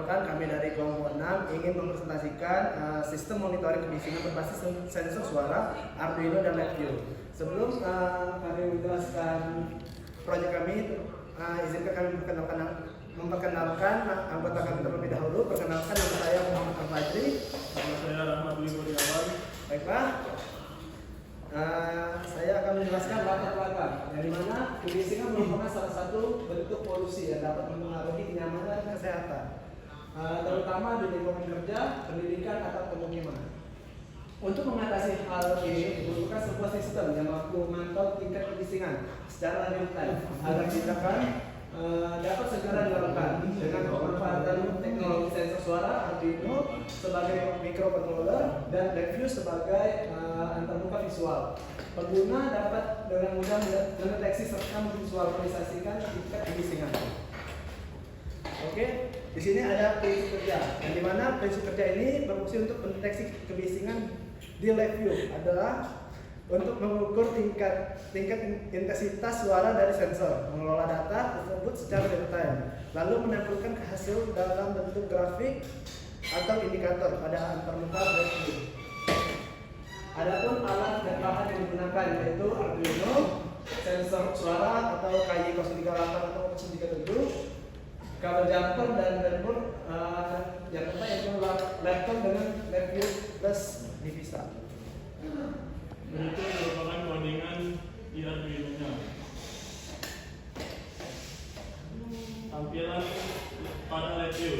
Perkenalkan, kami dari kelompok 6 ingin mempresentasikan sistem monitoring kebisingan berbasis sensor suara Arduino dan LabVIEW. Sebelum kami menjelaskan proyek kami, izinkan kami memperkenalkan anggota kami terlebih dahulu. Perkenalkan, nama saya Muhammad Al-Fajri. Nama saya Rahmat Liburyawan. Baiklah, saya akan menjelaskan latar belakang, yang dimana kebisingan merupakan salah satu bentuk polusi yang dapat mempengaruhi kenyamanan dan kesehatan, terutama di lingkungan kerja, pendidikan, atau pemukiman. Untuk mengatasi hal ini dibutuhkan sebuah sistem yang mampu memantau tingkat kebisingan secara real time agar tindakan dapat segera dilakukan dengan pemanfaatan teknologi sensor suara Arduino sebagai microcontroller dan LabVIEW sebagai antarmuka visual. Pengguna dapat dengan mudah mendeteksi serta memvisualisasikan tingkat kebisingan. Oke, di sini ada prinsip kerja, yang dimana prinsip kerja ini berfungsi untuk mendeteksi kebisingan di LabVIEW adalah untuk mengukur tingkat intensitas suara dari sensor, mengelola data tersebut secara real time, lalu menampilkan hasil dalam bentuk grafik atau indikator pada antarmuka LabVIEW. Adapun alat dan bahan yang digunakan yaitu Arduino, sensor suara atau KY038 atau 037, kabel jumper dan breadboard, yang keempat yaitu laptop dengan LabVIEW plus dipisah. Berikut merupakan codingan di Arduino-nya. Tampilan pada LabVIEW.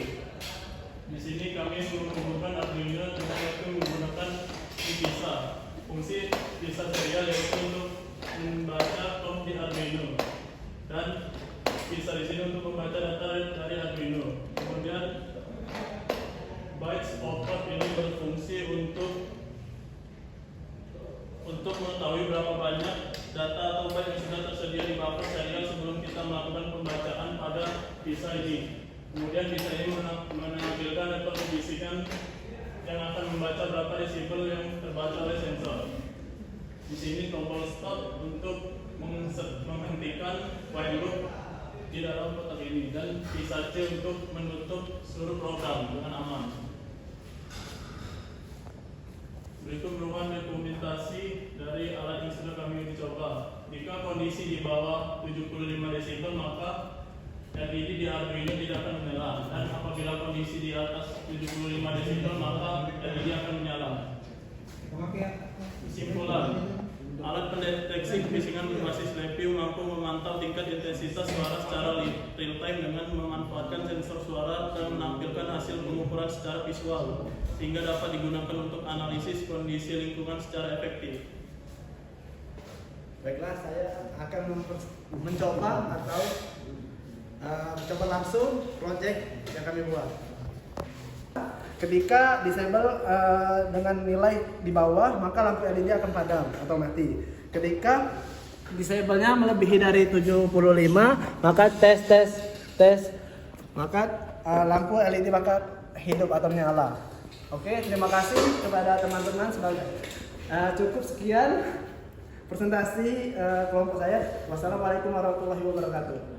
Di sini kami menghubungkan Arduino dengan LabVIEW menggunakan dipisah. Fungsi dipisah serial yaitu untuk membaca prompt di Arduino dan bisa di sini untuk membaca data dari Arduino. Kemudian bytes output ini berfungsi untuk mengetahui berapa banyak data atau byte yang sudah tersedia di buffer serial sebelum kita melakukan pembacaan pada bisa ini. Kemudian bisa ini menampilkan level kebisingan yang akan membaca berapa desibel yang terbaca oleh sensor. Di sini tombol stop untuk menghentikan while loop di dalam kotak ini, dan bisa C untuk menutup seluruh program dengan aman. Berikut merupakan dokumentasi dari alat yang sudah kami uji coba. Jika kondisi di bawah 75 desibel maka LED di Arduino tidak akan menyala, dan apabila kondisi di atas 75 desibel maka LED akan menyala. Kesimpulan, alat pendeteksi kebisingan berbasis LabVIEW mampu memantau tingkat intensitas suara secara real time dengan memanfaatkan sensor suara dan menampilkan hasil pengukuran secara visual, sehingga dapat digunakan untuk analisis kondisi lingkungan secara efektif. Baiklah, saya akan mencoba atau mencoba langsung project yang kami buat. Ketika disable dengan nilai di bawah, maka lampu LED akan padam atau mati. Ketika disable-nya melebihi dari 75, maka tes, maka lampu LED bakal hidup atau menyala. Oke, terima kasih kepada teman-teman. Cukup sekian presentasi kelompok saya. Wassalamualaikum warahmatullahi wabarakatuh.